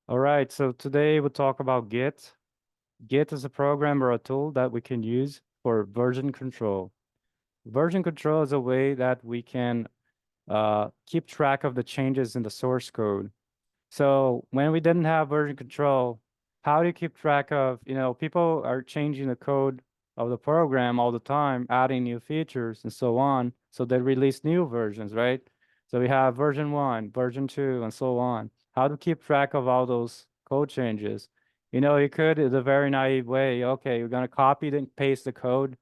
All right, so today we'll talk about Git. Git is a program or a tool that we can use for version control. Version control is a way that we can keep track of the changes in the source code. So when we didn't have version control, how do you keep track of, people are changing the code of the program all the time, adding new features and so on. So they release new versions, right? So we have version 1, version 2, and so on. How to keep track of all those code changes? You could, in a very naive way, okay, you're going to copy and paste the code,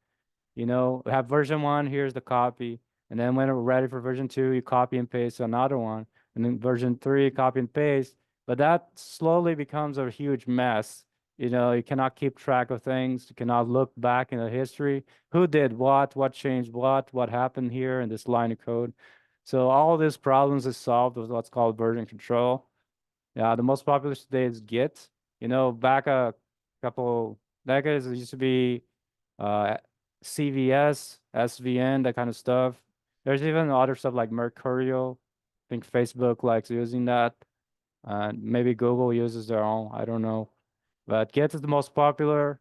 we have version 1, here's the copy. And then when we're ready for version 2, you copy and paste another one. And then version 3, copy and paste. But that slowly becomes a huge mess. You cannot keep track of things. You cannot look back in the history. Who did what changed what happened here in this line of code. So all these problems is solved with what's called version control. Yeah, the most popular today is Git. Back a couple decades, it used to be uh, CVS, SVN, that kind of stuff. There's even other stuff like Mercurial. I think Facebook likes using that. Maybe Google uses their own. I don't know. But Git is the most popular,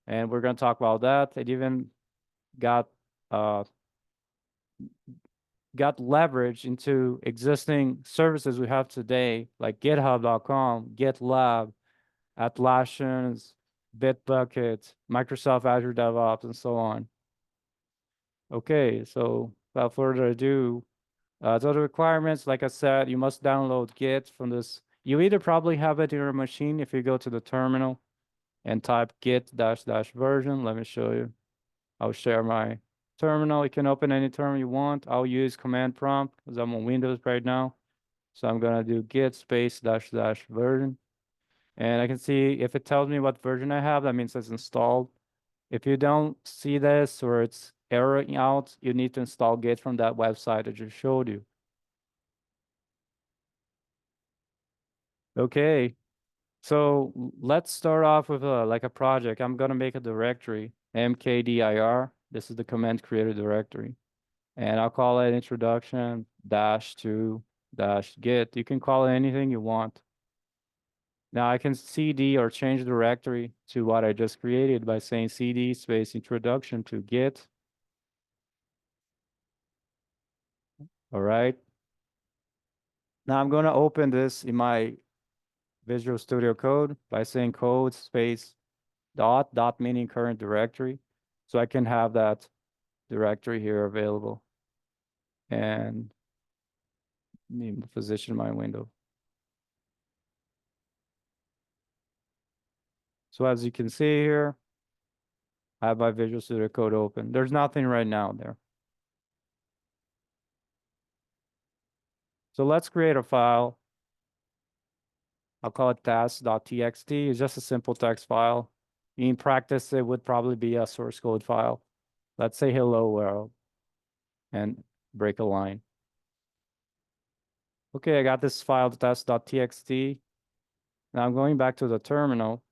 and we're going to talk about that. It even got uh, got leverage into existing services we have today, like GitHub.com, GitLab, Atlassian's, Bitbucket, Microsoft Azure DevOps, and so on. Okay, so without further ado, so the requirements, like I said, you must download Git from this. You either probably have it in your machine if you go to the terminal and type git dash dash version. Let me show you. I'll share my terminal. You can open any terminal you want. I'll use command prompt because I'm on Windows right now. So I'm gonna do git space dash dash version. And I can see if it tells me what version I have, that means it's installed. If you don't see this or it's erroring out, you need to install Git from that website I just showed you. Okay, so let's start off with like a project. I'm gonna make a directory, mkdir. This is the command creator directory. And I'll call it introduction dash to dash git. You can call it anything you want. Now I can cd or change the directory to what I just created by saying cd space introduction to git. All right. Now I'm going to open this in my Visual Studio Code by saying code space dot meaning current directory. So I can have that directory here available. And let me position my window. So as you can see here, I have my Visual Studio Code open. There's nothing right now there. So let's create a file. I'll call it task.txt. It's just a simple text file. In practice, it would probably be a source code file. Let's say hello world and break a line. Okay, I got this file test.txt. Now I'm going back to the terminal.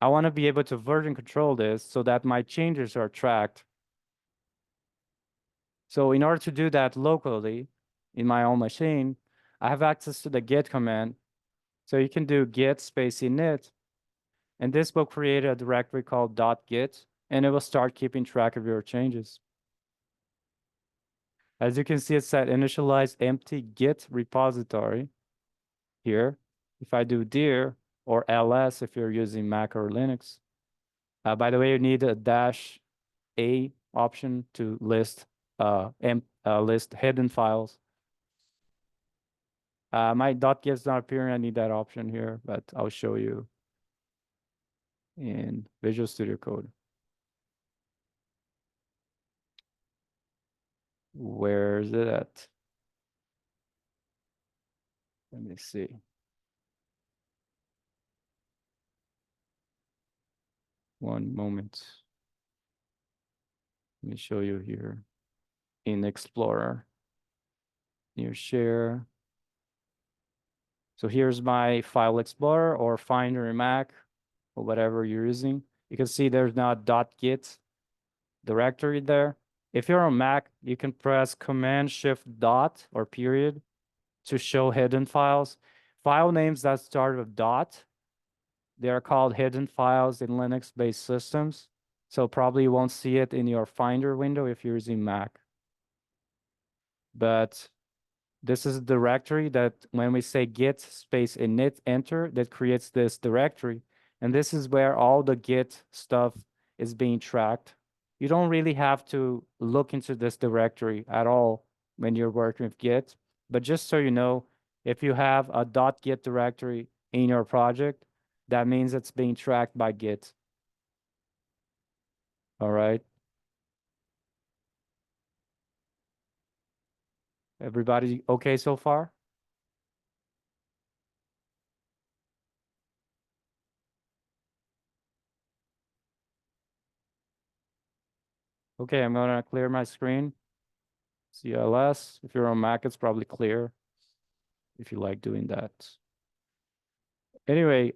I want to be able to version control this so that my changes are tracked. So in order to do that locally in my own machine, I have access to the git command. So you can do git space init, and this will create a directory called .git, and it will start keeping track of your changes. As you can see, it said initialize empty git repository here. If I do dir or ls if you're using Mac or Linux. By the way, you need a -a option to list list hidden files. My .git's not appearing. I need that option here, but I'll show you in Visual Studio Code. Where is it at? Let me see. One moment. Let me show you here in Explorer. New share. So here's my file explorer or Finder in Mac or whatever you're using. You can see there's now .git directory there. If you're on Mac, you can press Command Shift dot or period, to show hidden files. File names that start with dot, they are called hidden files in Linux-based systems. So probably you won't see it in your Finder window if you're using Mac. But this is a directory that when we say git space init enter, that creates this directory. And this is where all the git stuff is being tracked. You don't really have to look into this directory at all when you're working with Git. But just so you know, if you have a .git directory in your project, that means it's being tracked by Git. All right. Everybody okay so far? Okay, I'm gonna clear my screen. CLS. If you're on Mac, it's probably clear if you like doing that. Anyway,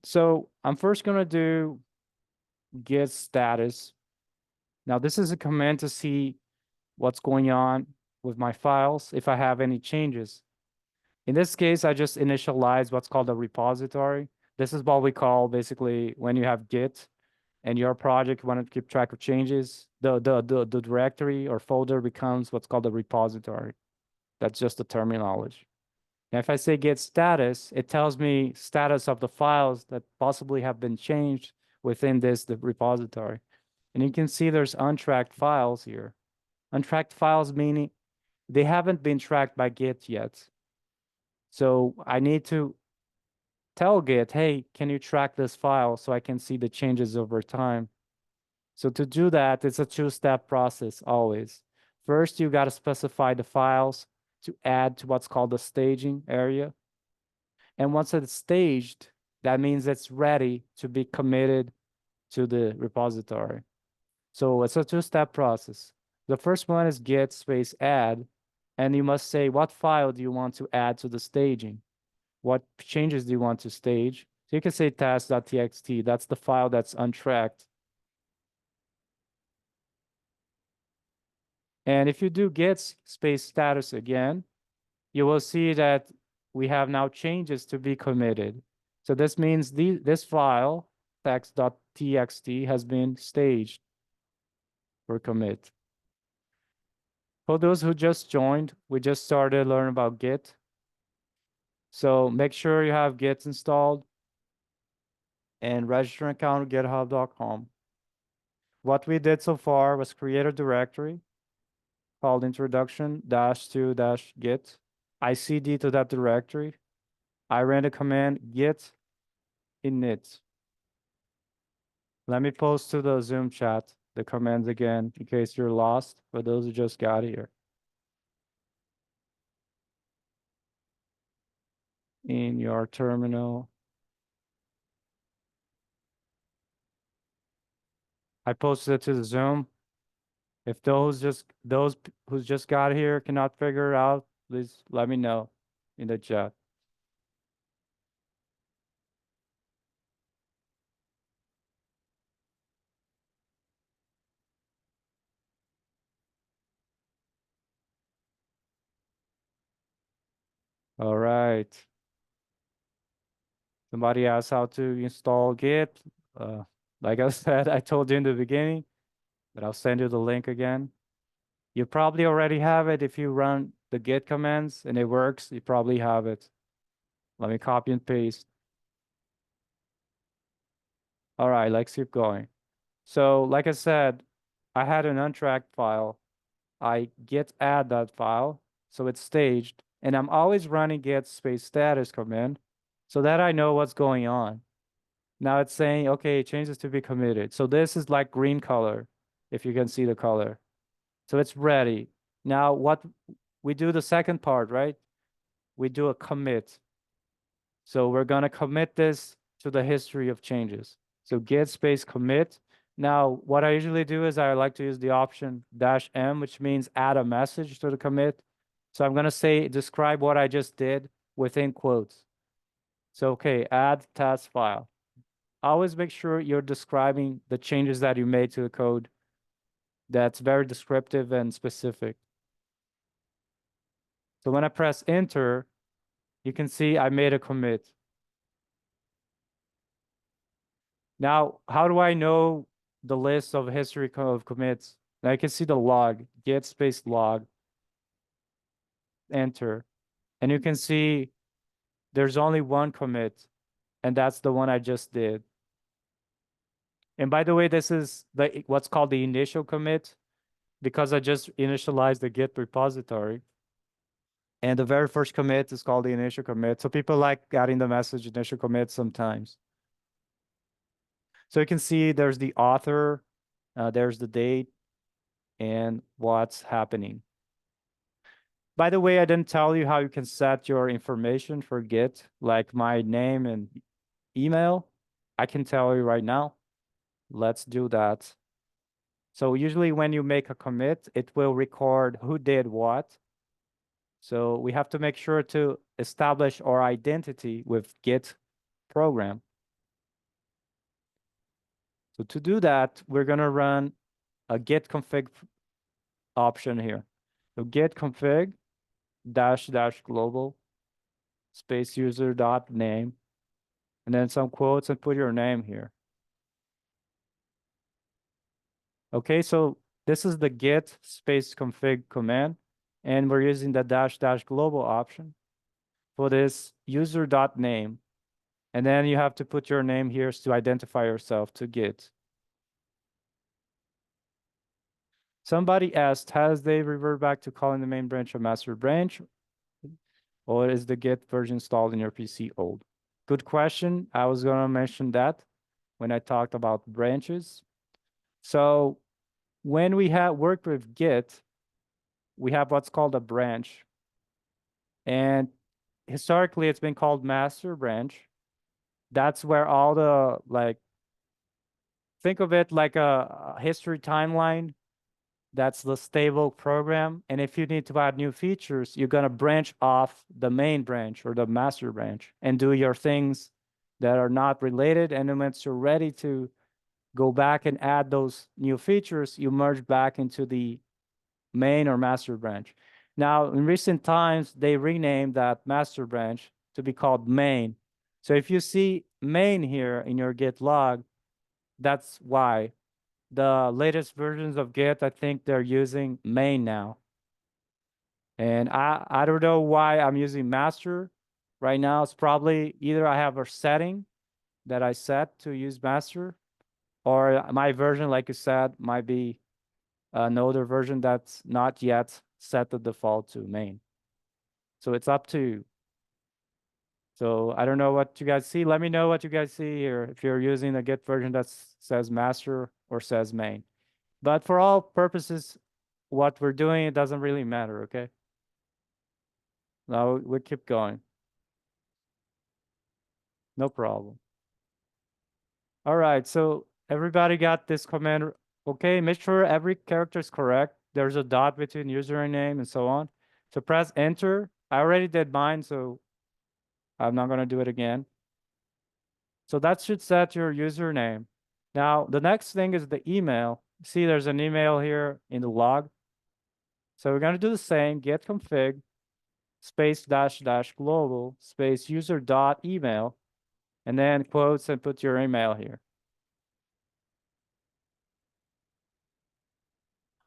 so I'm first gonna do git status. Now this is a command to see what's going on with my files, if I have any changes. In this case, I just initialize what's called a repository. This is what we call basically when you have Git and your project want to keep track of changes, the directory or folder becomes what's called a repository. That's just the terminology. And if I say git status, it tells me status of the files that possibly have been changed within the repository. And you can see there's untracked files here. Untracked files meaning they haven't been tracked by Git yet. So I need to tell Git, hey, can you track this file so I can see the changes over time? So to do that, it's a two-step process always. First, you got to specify the files to add to what's called the staging area. And once it's staged, that means it's ready to be committed to the repository. So it's a two-step process. The first one is git space add, and you must say what file do you want to add to the staging? What changes do you want to stage? So you can say task.txt. That's the file that's untracked. And if you do git space status again, you will see that we have now changes to be committed. So this means this file, text.txt, has been staged for commit. For those who just joined, we just started learning about Git. So make sure you have Git installed and register an account at github.com. What we did so far was create a directory called introduction-to-git. I cd to that directory. I ran the command git init. Let me post to the Zoom chat the commands again in case you're lost for those who just got here. In your terminal. I posted it to the Zoom. If those who just got here cannot figure it out, please let me know in the chat. All right. Somebody asked how to install Git. Like I said, I told you in the beginning, but I'll send you the link again. You probably already have it if you run the Git commands and it works, you probably have it. Let me copy and paste. All right, let's keep going. So like I said, I had an untracked file. I git add that file, so it's staged, and I'm always running git space status command so that I know what's going on. Now it's saying, okay, changes to be committed. So this is like green color, if you can see the color. So it's ready. Now what we do the second part, right? We do a commit. So we're gonna commit this to the history of changes. So git space commit. Now, what I usually do is I like to use the option -m, which means add a message to the commit. So I'm gonna say, describe what I just did within quotes. So, okay, add task file. Always make sure you're describing the changes that you made to the code. That's very descriptive and specific. So when I press enter, you can see I made a commit. Now, how do I know the list of history of commits? Now I can see the log, git space log, enter. And you can see there's only one commit, and that's the one I just did. And by the way, this is what's called the initial commit because I just initialized the Git repository. And the very first commit is called the initial commit. So people like adding the message initial commit sometimes. So you can see there's the author, there's the date, and what's happening. By the way, I didn't tell you how you can set your information for Git, like my name and email. I can tell you right now. Let's do that. So usually when you make a commit, it will record who did what. So we have to make sure to establish our identity with Git program. So to do that, we're going to run a git config option here. So git config -- global space user dot name, and then some quotes and put your name here. Okay, so this is the git space config command, and we're using the -- global option for this user dot name. And then you have to put your name here to identify yourself to Git. Somebody asked, has they revert back to calling the main branch a master branch? Or is the Git version installed in your PC old? Good question. I was going to mention that when I talked about branches. So when we have worked with Git, we have what's called a branch. And historically, it's been called master branch. That's where all the, like, think of it like a history timeline. That's the stable program. And if you need to add new features, you're going to branch off the main branch or the master branch and do your things that are not related. And then once you're ready to go back and add those new features, you merge back into the main or master branch. Now, in recent times, they renamed that master branch to be called main. So if you see main here in your Git log, that's why. The latest versions of Git, I think they're using main now. And I don't know why I'm using master right now. It's probably either I have a setting that I set to use master, or my version, like you said, might be an older version that's not yet set the default to main. So it's up to you. So I don't know what you guys see. Let me know what you guys see here if you're using a Git version that says master or says main. But for all purposes, what we're doing, it doesn't really matter, okay? Now we keep going. No problem. All right, so everybody got this command, okay? Make sure every character is correct. There's a dot between username and so on. So press enter. I already did mine, so I'm not gonna do it again. So that should set your username. Now, the next thing is the email. See, there's an email here in the log. So we're gonna do the same, git config space -- global space user dot email, and then quotes and put your email here.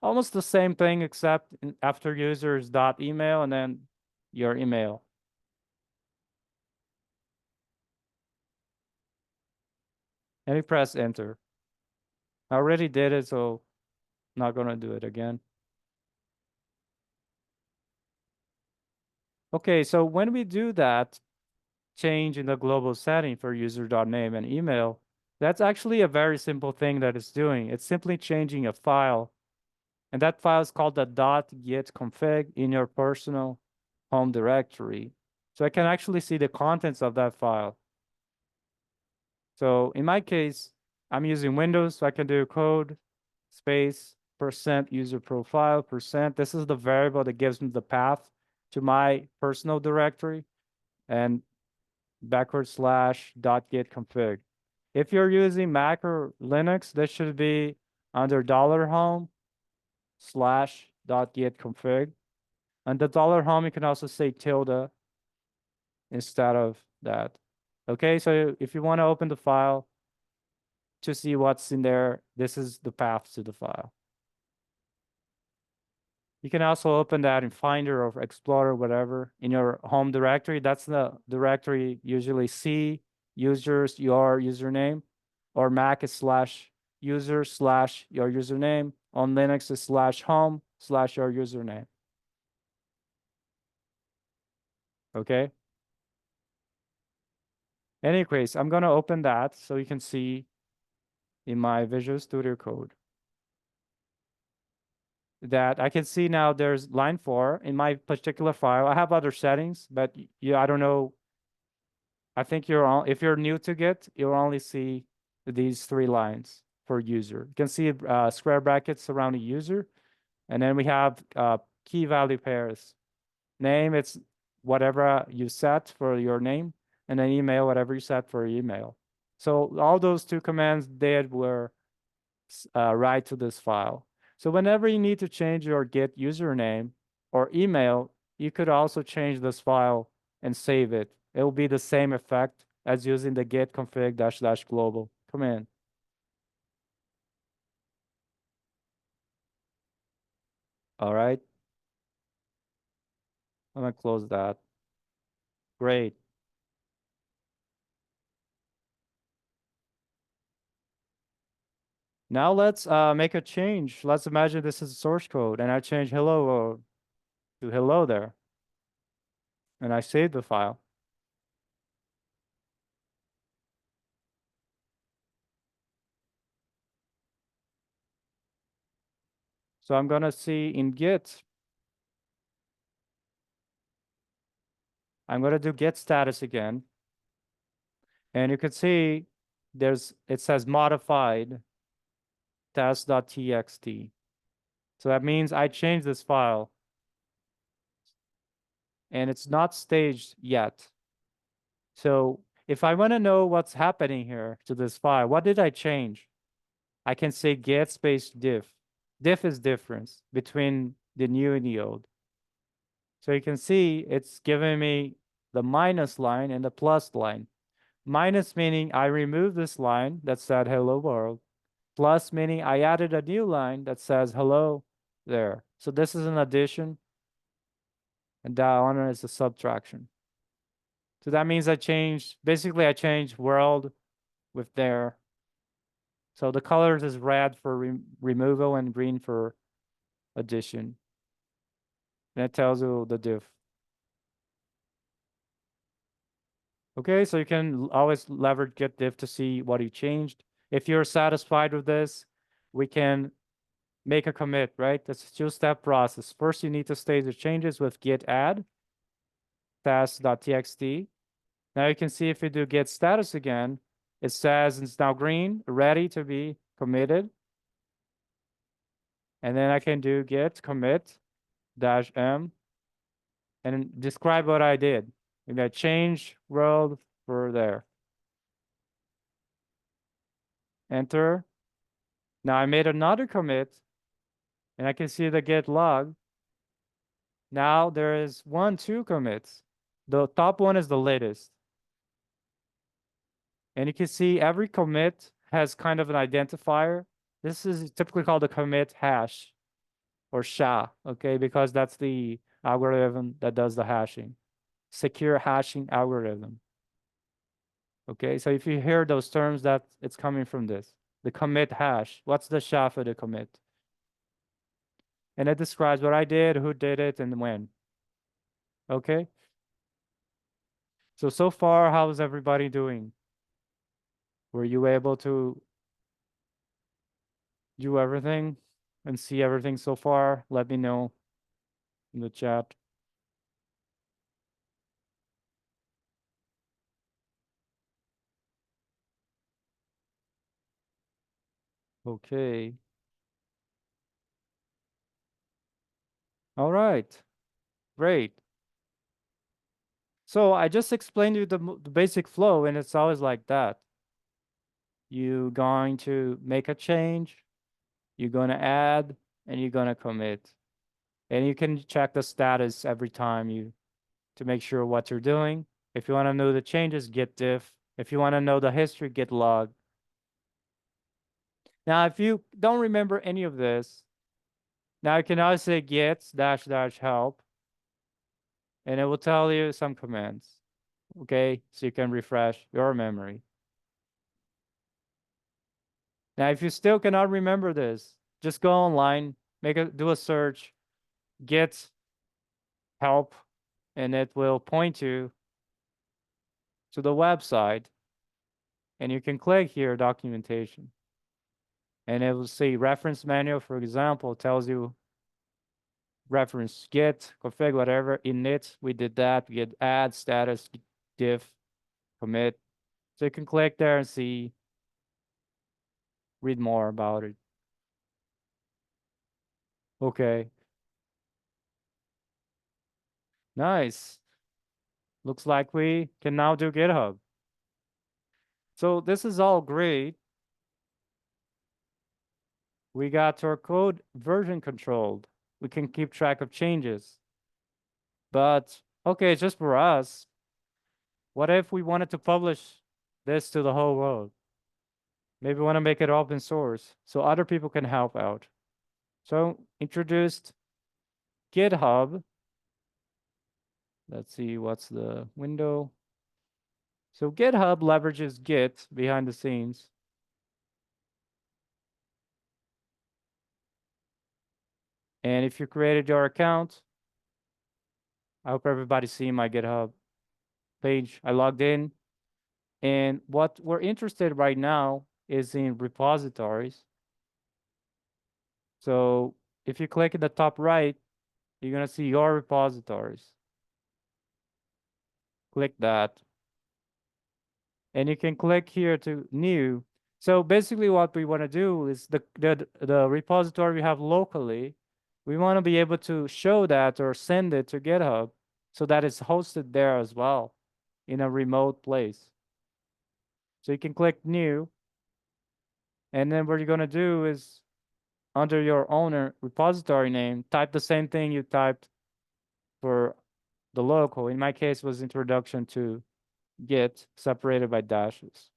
Almost the same thing, except after users dot email and then your email. And you press enter. I already did it, so I'm not gonna do it again. Okay, so when we do that change in the global setting for user.name and email, that's actually a very simple thing that it's doing. It's simply changing a file. And that file is called the .git config in your personal home directory. So I can actually see the contents of that file. So in my case, I'm using Windows, so I can do code space % user profile %. This is the variable that gives me the path to my personal directory, and /.git config. If you're using Mac or Linux, this should be under $home /.git config. And the $home, you can also say tilde. instead of that. Okay, so if you want to open the file to see what's in there, this is the path to the file. You can also open that in Finder or Explorer, whatever, in your home directory. That's the directory, usually C, users, your username, or Mac is /user/ your username. On Linux is /home/ your username. Okay? Anyways, I'm gonna open that so you can see in my Visual Studio Code that I can see now there's line 4 in my particular file. I have other settings, but yeah, I don't know. I think if you're new to Git, you'll only see these 3 lines for user. You can see square brackets around the user, and then we have key value pairs. Name, it's whatever you set for your name, and then email, whatever you set for your email. So all those 2 commands did were write to this file. So whenever you need to change your Git username or email, you could also change this file and save it. It will be the same effect as using the git config -- global command. All right, I'm gonna close that. Great. Now let's make a change. Let's imagine this is source code and I change hello to hello there. And I save the file. So I'm gonna see in Git, I'm gonna do Git status again. And you can see it says modified test.txt. So that means I changed this file and it's not staged yet. So if I want to know what's happening here to this file, what did I change? I can say git space diff. Diff is difference between the new and the old. So you can see it's giving me the minus line and the plus line. Minus meaning I removed this line that said hello world. Plus meaning I added a new line that says hello there. So this is an addition, and that one is a subtraction. So that means basically I changed world with there. So the colors is red for removal and green for addition. And it tells you the diff. Okay, so you can always leverage git diff to see what you changed. If you're satisfied with this, we can make a commit, right? That's a 2-step process. First, you need to stage the changes with git add test.txt. Now you can see if you do git status again, it says it's now green, ready to be committed. And then I can do git commit -m and describe what I did. Maybe I change world for there. Enter. Now I made another commit and I can see the git log. Now there is 2 commits. The top one is the latest. And you can see every commit has kind of an identifier. This is typically called a commit hash or SHA, okay? Because that's the algorithm that does the hashing. Secure hashing algorithm. Okay, so if you hear those terms, that it's coming from this. The commit hash. What's the SHA for the commit? And it describes what I did, who did it, and when. Okay? So far, how's everybody doing? Were you able to do everything and see everything so far? Let me know in the chat. Okay. All right. Great. So I just explained you the basic flow, and it's always like that. You're going to make a change, you're going to add, and you're going to commit. And you can check the status every time to make sure what you're doing. If you want to know the changes, git diff. If you want to know the history, git log. Now, if you don't remember any of this, now you can always say git dash dash help, and it will tell you some commands. Okay, so you can refresh your memory. Now, if you still cannot remember this, just go online, do a search, git help, and it will point you to the website, and you can click here documentation, and it will say reference manual, for example, tells you reference git config whatever init. We did that. Git add status diff commit. So you can click there and see, read more about it. Okay, nice. Looks like we can now do GitHub. So this is all great. We got our code version controlled. We can keep track of changes. But okay, just for us, what if we wanted to publish this to the whole world? Maybe we want to make it open source so other people can help out. So introduced GitHub. Let's see what's the window. So GitHub leverages Git behind the scenes. And if you created your account, I hope everybody's seeing my GitHub page. I logged in. And what we're interested right now is in repositories. So if you click in the top right, you're going to see your repositories. Click that. And you can click here to new. So basically what we want to do is the repository we have locally, we want to be able to show that or send it to GitHub so that it's hosted there as well in a remote place. So you can click new. And then what you're going to do is under your owner repository name, type the same thing you typed for the local. In my case, was introduction to Git separated by dashes.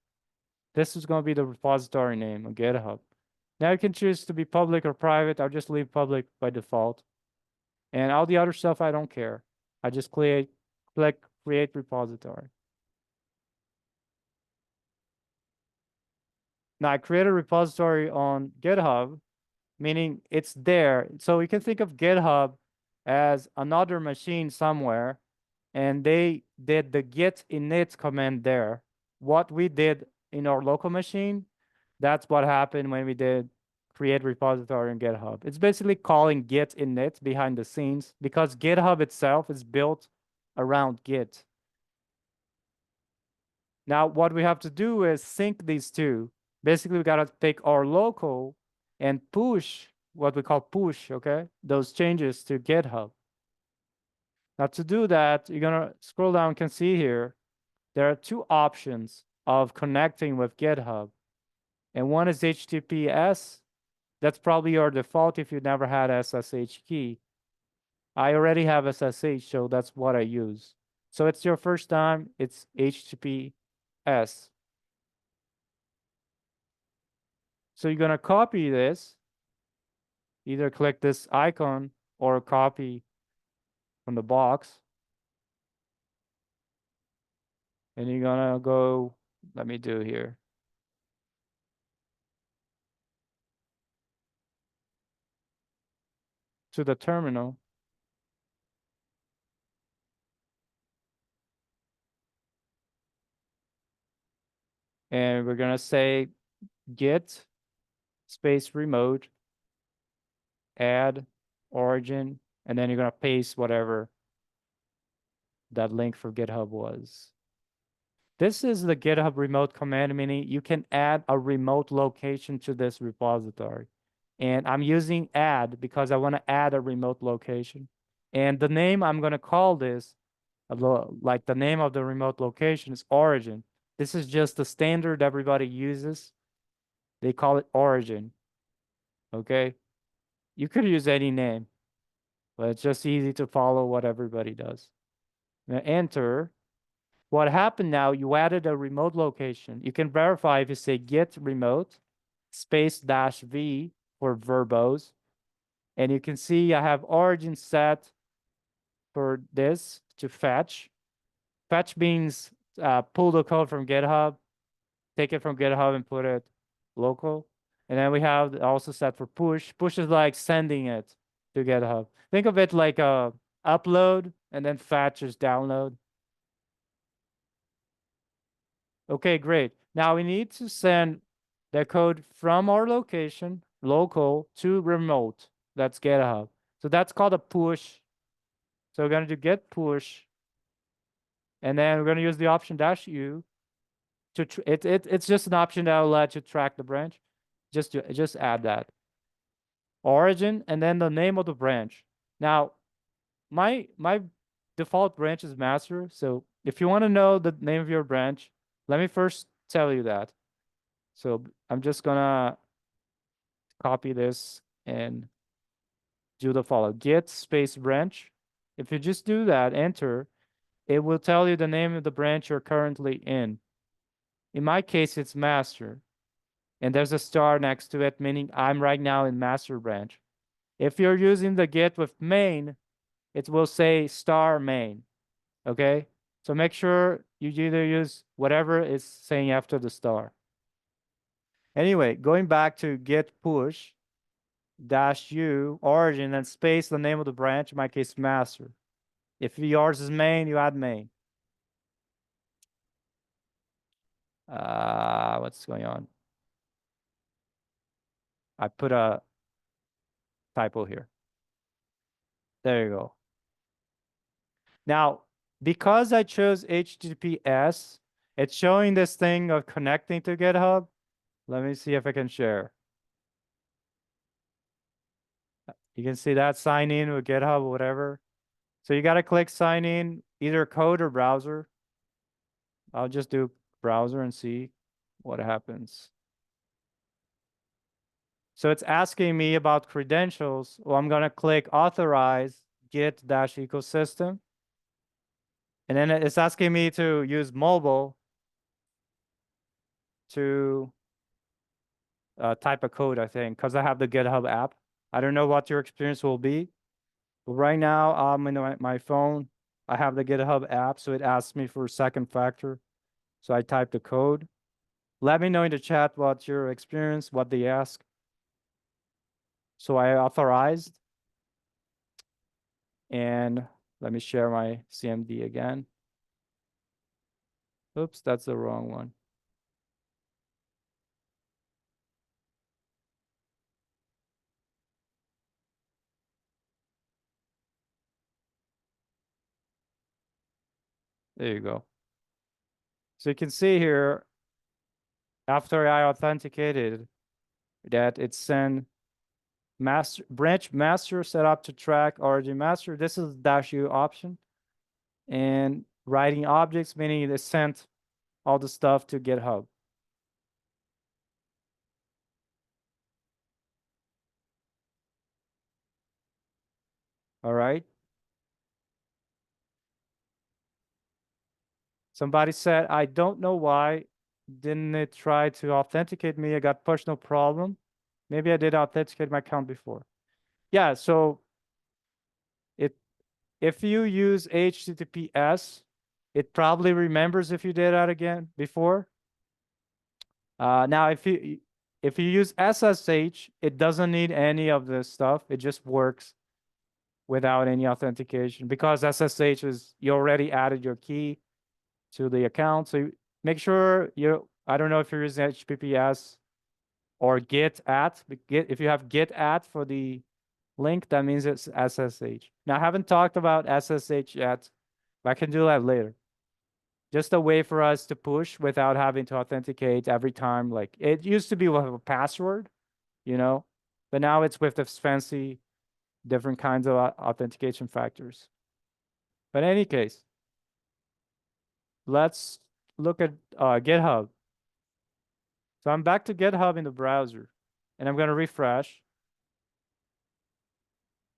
This is going to be the repository name on GitHub. Now you can choose to be public or private. I'll just leave public by default. And all the other stuff, I don't care. I just click create repository. Now I create a repository on GitHub, meaning it's there. So you can think of GitHub as another machine somewhere, and they did the git init command there. What we did in our local machine, that's what happened when we did create repository on GitHub. It's basically calling git init behind the scenes because GitHub itself is built around Git. Now, what we have to do is sync these two. Basically, we got to take our local and push what we call push, okay? Those changes to GitHub. Now, to do that, you're going to scroll down, you can see here, there are two options of connecting with GitHub. And one is HTTPS. That's probably your default if you never had SSH key. I already have SSH, so that's what I use. So it's your first time, it's HTTPS. So you're going to copy this, either click this icon or copy from the box. And you're going to go, let me do here. To the terminal. And we're going to say git space remote add origin, and then you're going to paste whatever that link for GitHub was. This is the GitHub remote command, meaning you can add a remote location to this repository. And I'm using add because I want to add a remote location. And the name I'm going to call this, like the name of the remote location is origin. This is just the standard everybody uses. They call it origin. Okay? You could use any name, but it's just easy to follow what everybody does. Now enter. What happened now, you added a remote location. You can verify if you say git remote space dash v for verbose. And you can see I have origin set for this to fetch. Fetch means pull the code from GitHub, take it from GitHub and put it local. And then we have also set for push. Push is like sending it to GitHub. Think of it like a upload and then fetch is download. Okay, great. Now we need to send the code from our location, local, to remote. That's GitHub. So that's called a push. So we're going to do get push. And then we're going to use the option dash U to it's just an option that will let you track the branch. Just add that. Origin and then the name of the branch. Now, my default branch is master. So if you want to know the name of your branch, let me first tell you that. So I'm just gonna copy this and do the follow git space branch. If you just do that, enter, it will tell you the name of the branch you're currently in. In my case, it's master. And there's a star next to it, meaning I'm right now in master branch. If you're using the git with main, it will say star main. Okay? So make sure you either use whatever is saying after the star. Anyway, going back to git push dash u origin and space the name of the branch, in my case master. If yours is main, you add main. What's going on? I put a typo here. There you go. Now, because I chose HTTPS, it's showing this thing of connecting to GitHub. Let me see if I can share. You can see that sign in with GitHub or whatever. So you got to click sign in, either code or browser. I'll just do browser and see what happens. So it's asking me about credentials. Well, I'm going to click authorize git-ecosystem. And then it's asking me to use mobile to type a code, I think, because I have the GitHub app. I don't know what your experience will be. But right now, I'm in my phone. I have the GitHub app, so it asks me for a second factor. So I type the code. Let me know in the chat what's your experience, what they ask. So I authorized. And let me share my CMD again. Oops, that's the wrong one. There you go. So you can see here, after I authenticated, that it sent master branch master set up to track origin master. This is dash U option. And writing objects, meaning it sent all the stuff to GitHub. All right. Somebody said, I don't know why didn't it try to authenticate me. I got pushed, no problem. Maybe I did authenticate my account before. Yeah, so if you use HTTPS, it probably remembers if you did that again before. Now, if you use SSH, it doesn't need any of this stuff. It just works without any authentication because SSH is you already added your key to the account. So make sure I don't know if you're using HTTPS or git at. If you have git at for the link, that means it's SSH. Now, I haven't talked about SSH yet, but I can do that later. Just a way for us to push without having to authenticate every time. Like it used to be with a password, but now it's with this fancy different kinds of authentication factors. But in any case, let's look at GitHub. So I'm back to GitHub in the browser, and I'm going to refresh.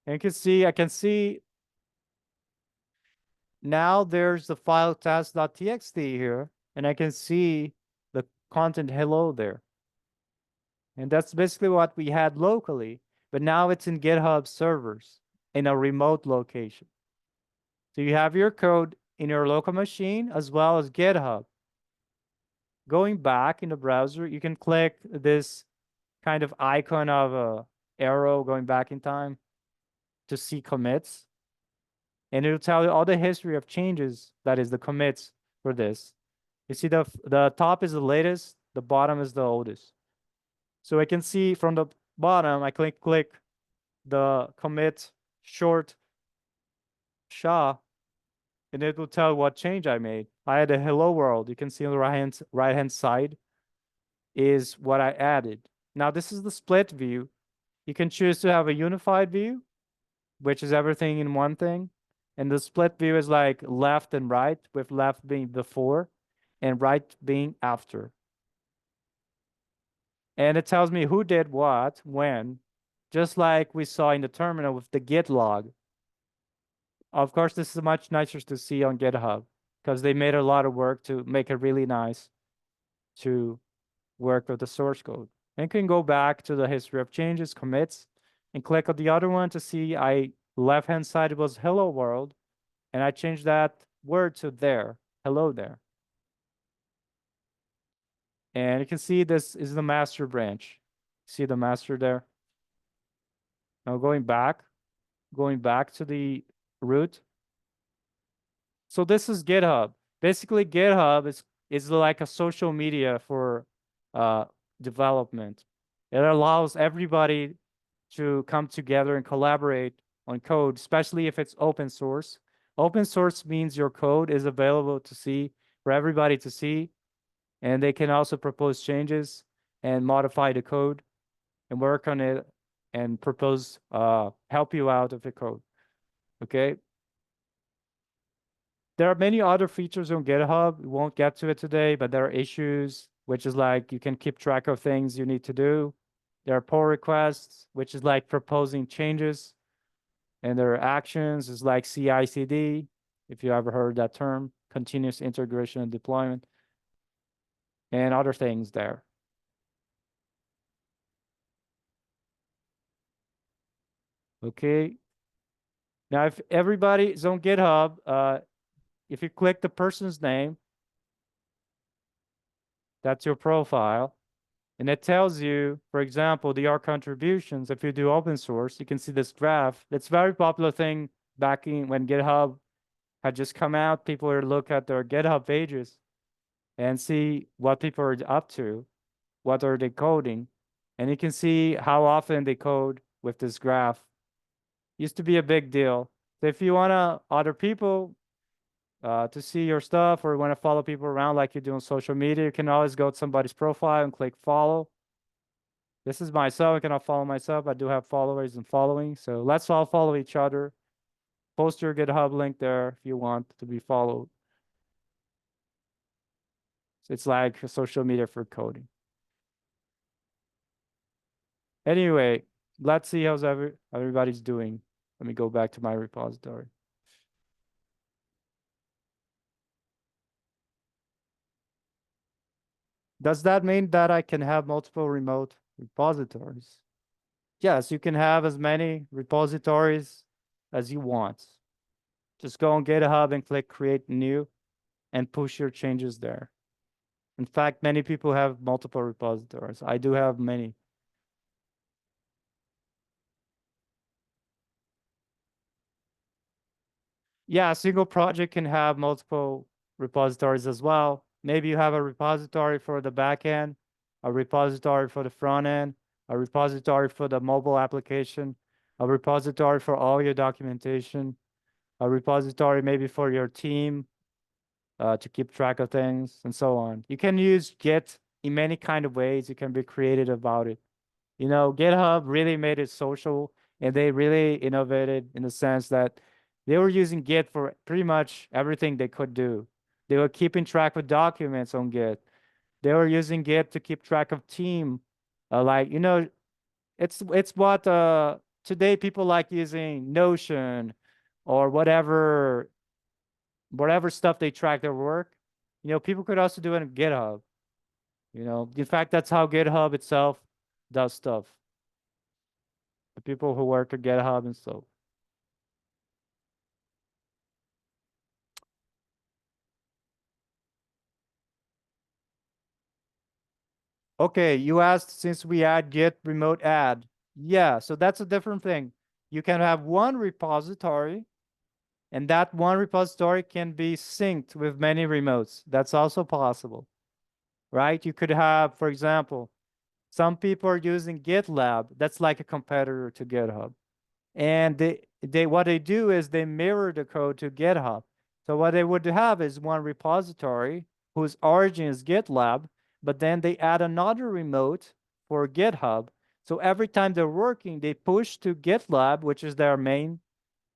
And you can see, I can see now there's the file test.txt here, and I can see the content hello there. And that's basically what we had locally, but now it's in GitHub servers in a remote location. So you have your code in your local machine as well as GitHub. Going back in the browser, you can click this kind of icon of a arrow going back in time to see commits. And it'll tell you all the history of changes, that is the commits for this. You see the top is the latest, the bottom is the oldest. So I can see from the bottom, I click the commit short SHA, and it will tell what change I made. I had a hello world. You can see on the right hand side is what I added. Now this is the split view. You can choose to have a unified view, which is everything in one thing. And the split view is like left and right, with left being before and right being after. And it tells me who did what, when, just like we saw in the terminal with the git log. Of course, this is much nicer to see on GitHub because they made a lot of work to make it really nice to work with the source code. And you can go back to the history of changes, commits, and click on the other one to see left-hand side was hello world, and I changed that word to there, hello there. And you can see this is the master branch. See the master there? Now going back to the root. So this is GitHub. Basically, GitHub is like a social media for development. It allows everybody to come together and collaborate on code, especially if it's open source. Open source means your code is available to see for everybody to see, and they can also propose changes and modify the code and work on it and propose help you out of the code. Okay. There are many other features on GitHub. We won't get to it today, but there are issues, which is like you can keep track of things you need to do. There are pull requests, which is like proposing changes. And there are actions, is like CI/CD, if you ever heard that term, continuous integration and deployment, and other things there. Okay. Now, if everybody is on GitHub, if you click the person's name, that's your profile. And it tells you, for example, the contributions. If you do open source, you can see this graph. It's a very popular thing back in when GitHub had just come out. People would look at their GitHub pages and see what people are up to, what are they coding. And you can see how often they code with this graph. Used to be a big deal. So if you want other people to see your stuff, or want to follow people around like you do on social media, you can always go to somebody's profile and click follow. This is myself. I cannot follow myself. I do have followers and following. So let's all follow each other. Post your GitHub link there if you want to be followed. So it's like a social media for coding. Anyway, let's see how's everybody's doing. Let me go back to my repository. Does that mean that I can have multiple remote repositories? Yes, you can have as many repositories as you want. Just go on GitHub and click create new and push your changes there. In fact, many people have multiple repositories. I do have many. Yeah, a single project can have multiple repositories as well. Maybe you have a repository for the backend, a repository for the front end, a repository for the mobile application, a repository for all your documentation, a repository maybe for your team to keep track of things, and so on. You can use Git in many kind of ways. You can be creative about it. You know, GitHub really made it social, and they really innovated in the sense that they were using Git for pretty much everything they could do. They were keeping track of documents on Git. They were using Git to keep track of team. Like, you know, it's what today people like using Notion or whatever whatever stuff they track their work. People could also do it in GitHub. In fact, that's how GitHub itself does stuff. The people who work at GitHub and stuff. Okay, you asked since we add git remote add. Yeah, so that's a different thing. You can have one repository, and that one repository can be synced with many remotes. That's also possible, right? You could have, for example, some people are using GitLab. That's like a competitor to GitHub. And they what they do is they mirror the code to GitHub. So what they would have is one repository whose origin is GitLab, but then they add another remote for GitHub. So every time they're working, they push to GitLab, which is their main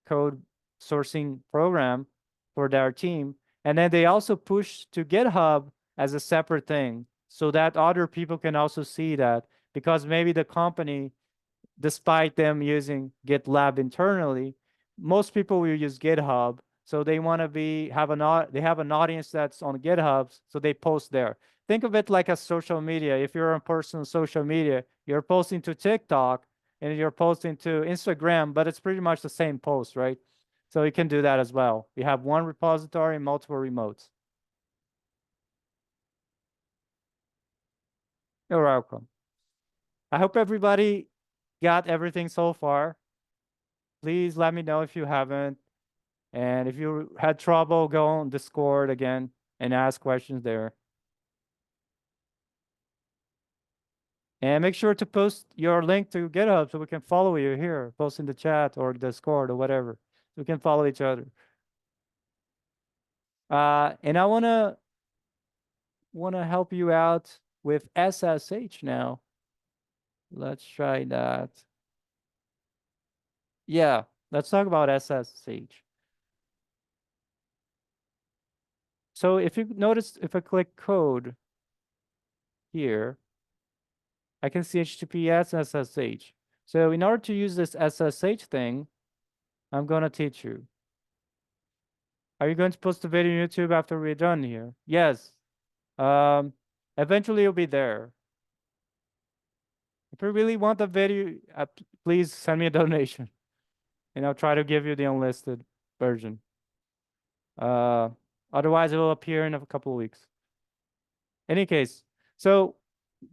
code sourcing program for their team. And then they also push to GitHub as a separate thing so that other people can also see that, because maybe the company, despite them using GitLab internally, most people will use GitHub. So they want to they have an audience that's on GitHub, so they post there. Think of it like a social media. If you're a person on social media, you're posting to TikTok and you're posting to Instagram, but it's pretty much the same post, right? So you can do that as well. You have one repository and multiple remotes. You're welcome. I hope everybody got everything so far. Please let me know if you haven't. And if you had trouble, go on Discord again and ask questions there. And make sure to post your link to GitHub so we can follow you here. Post in the chat or Discord or whatever. So we can follow each other. And I wanna help you out with SSH now. Let's try that. Yeah, let's talk about SSH. So if you notice, if I click code here, I can see HTTPS SSH. So in order to use this SSH thing, I'm going to teach you. Are you going to post the video on YouTube after we're done here? Yes. Eventually it'll be there. If you really want the video, please send me a donation and I'll try to give you the unlisted version. Otherwise it will appear in a couple of weeks. Any case, so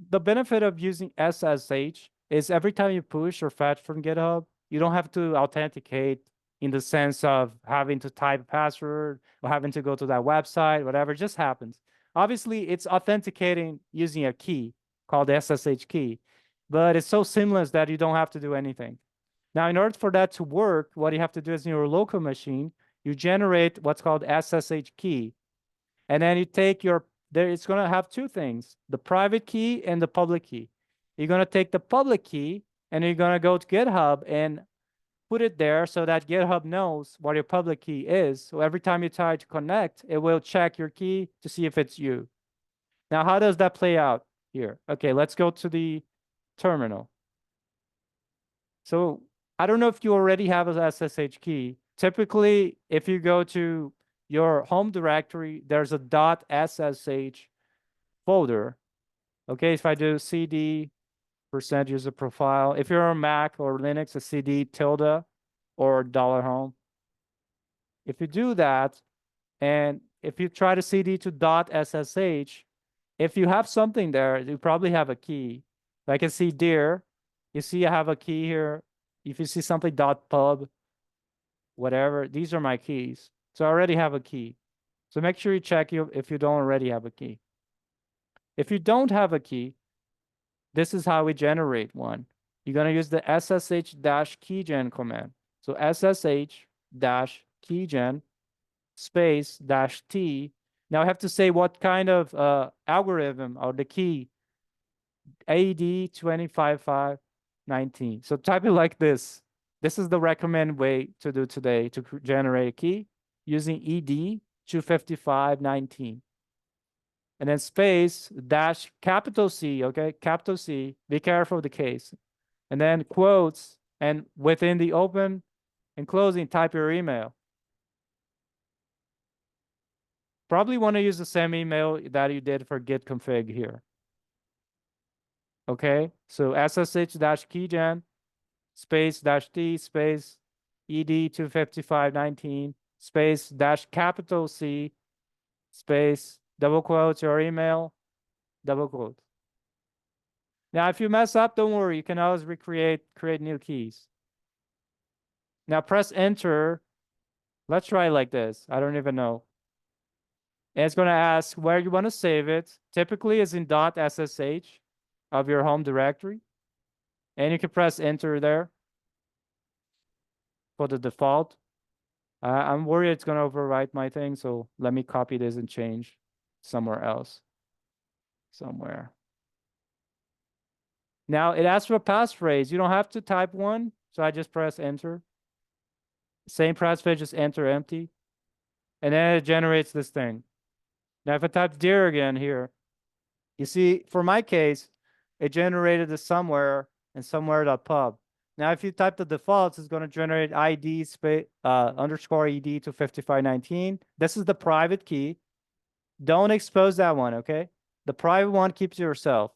the benefit of using SSH is every time you push or fetch from GitHub, you don't have to authenticate in the sense of having to type a password or having to go to that website, whatever, it just happens. Obviously, it's authenticating using a key called the SSH key, but it's so seamless that you don't have to do anything. Now, in order for that to work, what you have to do is in your local machine, you generate what's called SSH key. And then you take it's going to have two things, the private key and the public key. You're going to take the public key and you're going to go to GitHub and put it there so that GitHub knows what your public key is. So every time you try to connect, it will check your key to see if it's you. Now, how does that play out here? Okay, let's go to the terminal. So I don't know if you already have an SSH key. Typically, if you go to your home directory, there's a .ssh folder. Okay, if I do cd %user profile, if you're on Mac or Linux, a cd tilde or $home. If you do that, and if you try to cd to .ssh, if you have something there, you probably have a key. I can see dir. You see I have a key here. If you see something .pub, whatever, these are my keys. So I already have a key. So make sure you check if you don't already have a key. If you don't have a key, this is how we generate one. You're going to use the ssh-keygen command. So ssh-keygen space -t. Now I have to say what kind of algorithm or the key, AD25519. So type it like this. This is the recommended way to do today to generate a key using ED25519. And then space dash capital C, okay? Capital C, be careful of the case. And then quotes, and within the open and closing, type your email. Probably want to use the same email that you did for git config here. Okay, so ssh-keygen space -t space ed 25519 space dash capital C space double quotes your email double quote. Now, if you mess up, don't worry. You can always create new keys. Now press enter. Let's try it like this. I don't even know. And it's going to ask where you want to save it. Typically, it's in .ssh of your home directory. And you can press enter there for the default. I'm worried it's going to overwrite my thing, so let me copy this and change somewhere else. Somewhere. Now, it asks for a passphrase. You don't have to type one, so I just press enter. Same passphrase, just enter empty. And then it generates this thing. Now, if I type dir again here, you see, for my case, it generated the somewhere and somewhere.pub. Now, if you type the defaults, it's going to generate ID space underscore ed to 5519. This is the private key. Don't expose that one, okay? The private one keeps to yourself.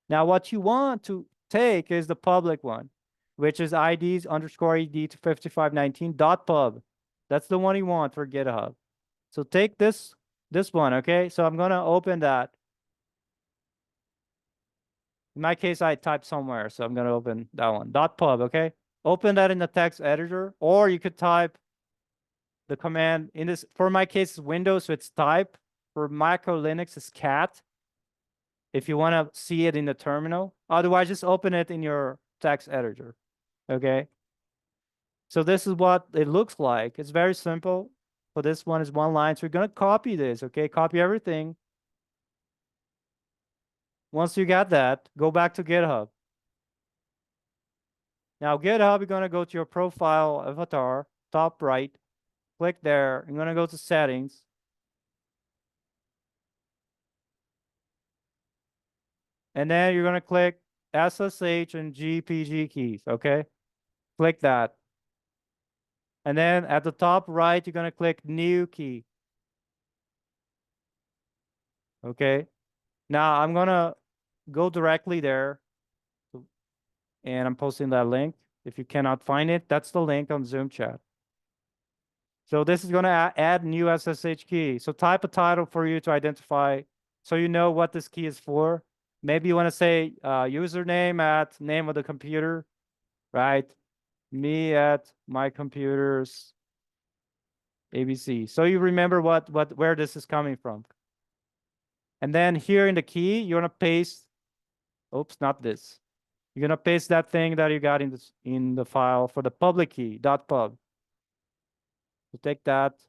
Now, what you want to take is the public one, which is IDs underscore ed to 5519.pub. That's the one you want for GitHub. So take this one, okay? So I'm going to open that. In my case, I typed somewhere, so I'm going to open that one. .pub, okay? Open that in the text editor, or you could type the command in this. For my case, it's Windows, so it's type. For Mac or Linux, it's cat. If you want to see it in the terminal. Otherwise, just open it in your text editor, okay? So this is what it looks like. It's very simple. For this one is one line. So we're going to copy this, okay? Copy everything. Once you got that, go back to GitHub. Now, GitHub, you're going to go to your profile avatar, top right, click there. You're going to go to settings. And then you're going to click SSH and GPG keys, okay? Click that. And then at the top right, you're going to click new key. Okay. Now I'm going to go directly there. And I'm posting that link. If you cannot find it, that's the link on Zoom chat. So this is going to add new SSH key. So type a title for you to identify so you know what this key is for. Maybe you want to say username at name of the computer, right? Me at my computer's ABC. So you remember where this is coming from. And then here in the key, you want to paste, oops, not this. You're going to paste that thing that you got in the file for the public key, .pub. So take that,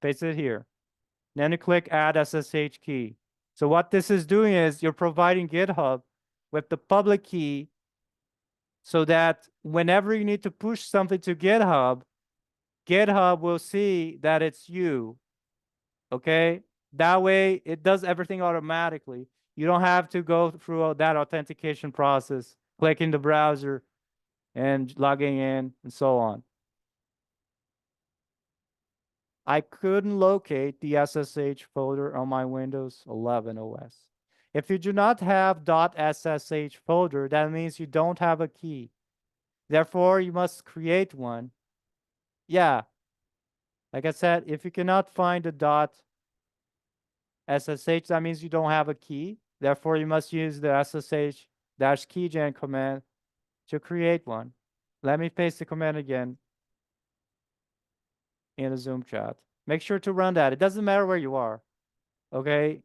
paste it here. Then you click add SSH key. So what this is doing is you're providing GitHub with the public key so that whenever you need to push something to GitHub, GitHub will see that it's you, okay? That way, it does everything automatically. You don't have to go through that authentication process, clicking the browser and logging in and so on. I couldn't locate the SSH folder on my Windows 11 OS. If you do not have .ssh folder, that means you don't have a key. Therefore, you must create one. Yeah. Like I said, if you cannot find the .ssh, that means you don't have a key. Therefore, you must use the ssh-keygen command to create one. Let me paste the command again in the Zoom chat. Make sure to run that. It doesn't matter where you are, okay?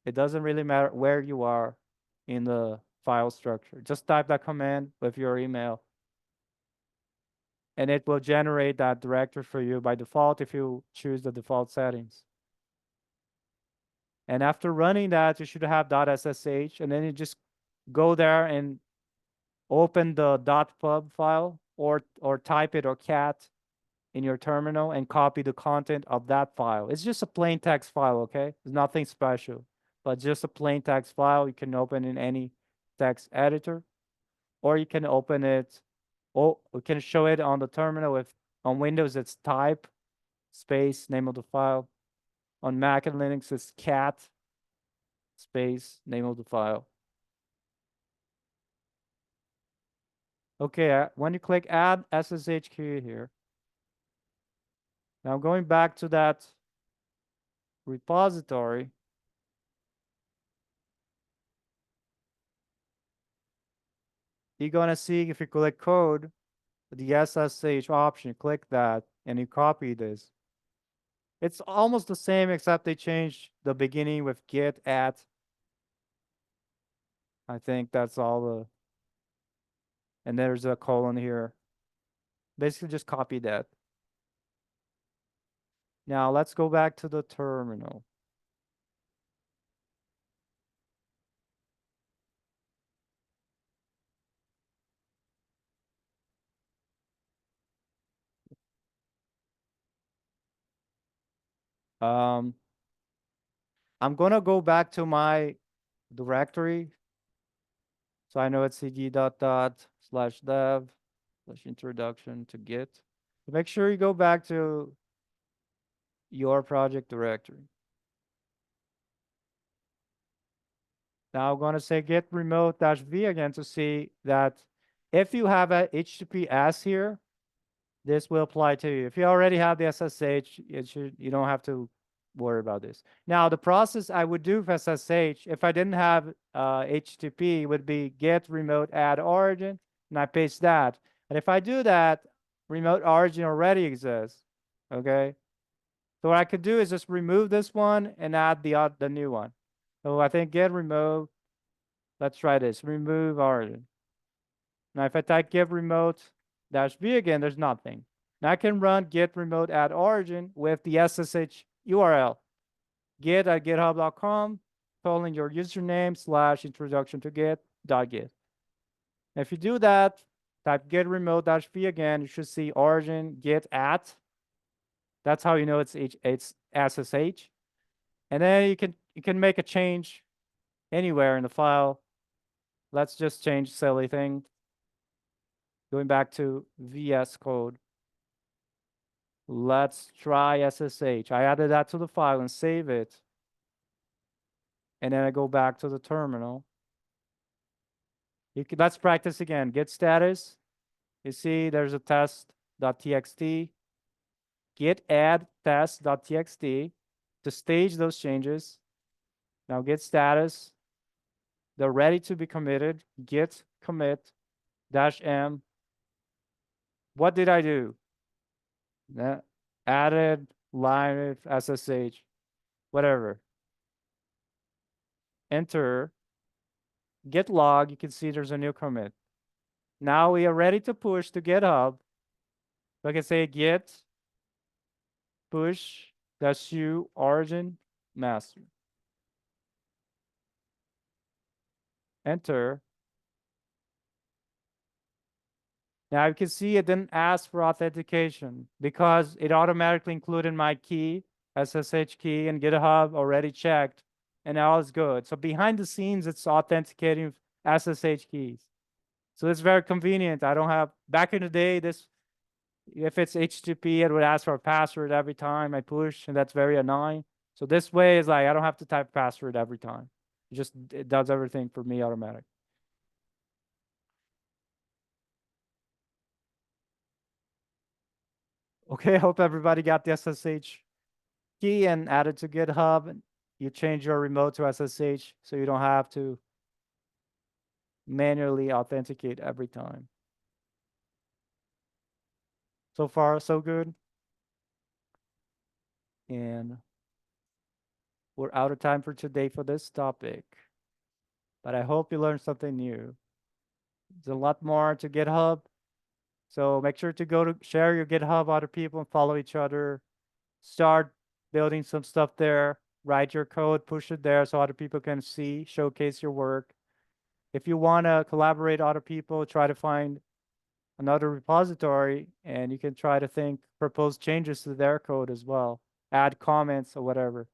It doesn't really matter where you are in the file structure. Just type that command with your email, and it will generate that directory for you by default if you choose the default settings. And after running that, you should have .ssh, and then you just go there and open the .pub file or type it or cat in your terminal and copy the content of that file. It's just a plain text file, okay? There's nothing special, but just a plain text file. You can open in any text editor, or you can open it, or you can show it on the terminal. If on Windows it's type, space, name of the file. On Mac and Linux, it's cat space, name of the file. Okay, when you click add SSH key here, now going back to that repository, you're gonna see if you click code, the SSH option, click that, and you copy this. It's almost the same except they changed the beginning with git at. I think that's all the, and there's a colon here. Basically just copy that. Now let's go back to the terminal. Um, I'm gonna go back to my directory. So I know it's cd /dev/introduction to Git. Make sure you go back to your project directory. Now I'm gonna say git remote -v again to see that if you have a HTTPS here, this will apply to you. If you already have the SSH, you don't have to worry about this. Now, the process I would do with SSH, if I didn't have HTTP, would be git remote add origin, and I paste that. And if I do that, remote origin already exists, okay? So what I could do is just remove this one and add the new one. So I think git remote, let's try this, remove origin. Now, if I type git remote -v again, there's nothing. Now I can run git remote add origin with the SSH URL, git@github.com, calling your username /introduction to git.git. If you do that, type git remote -v again, you should see origin git at. That's how you know it's SSH. And then you can make a change anywhere in the file. Let's just change silly thing. Going back to VS Code. Let's try SSH. I added that to the file and save it. And then I go back to the terminal. Let's practice again. Git status. You see there's a test.txt. Git add test.txt to stage those changes. Now git status. They're ready to be committed. Git commit -m. What did I do? Added line with SSH, whatever. Enter. Git log, you can see there's a new commit. Now we are ready to push to GitHub. So I can say git push -u origin master. Enter. Now you can see it didn't ask for authentication because it automatically included my key, SSH key, and GitHub already checked, and now it's good. So behind the scenes, it's authenticating SSH keys. So it's very convenient. I don't have, back in the day, if it's HTTP, it would ask for a password every time I push, and that's very annoying. So this way is like, I don't have to type password every time. It does everything for me automatic. Okay, I hope everybody got the SSH key and added to GitHub. And you change your remote to SSH so you don't have to manually authenticate every time. So far, so good. And we're out of time for today for this topic. But I hope you learned something new. There's a lot more to GitHub. So make sure to go to share your GitHub, other people, and follow each other. Start building some stuff there. Write your code, push it there so other people can see, showcase your work. If you want to collaborate other people, try to find another repository and you can try to propose changes to their code as well. Add comments or whatever.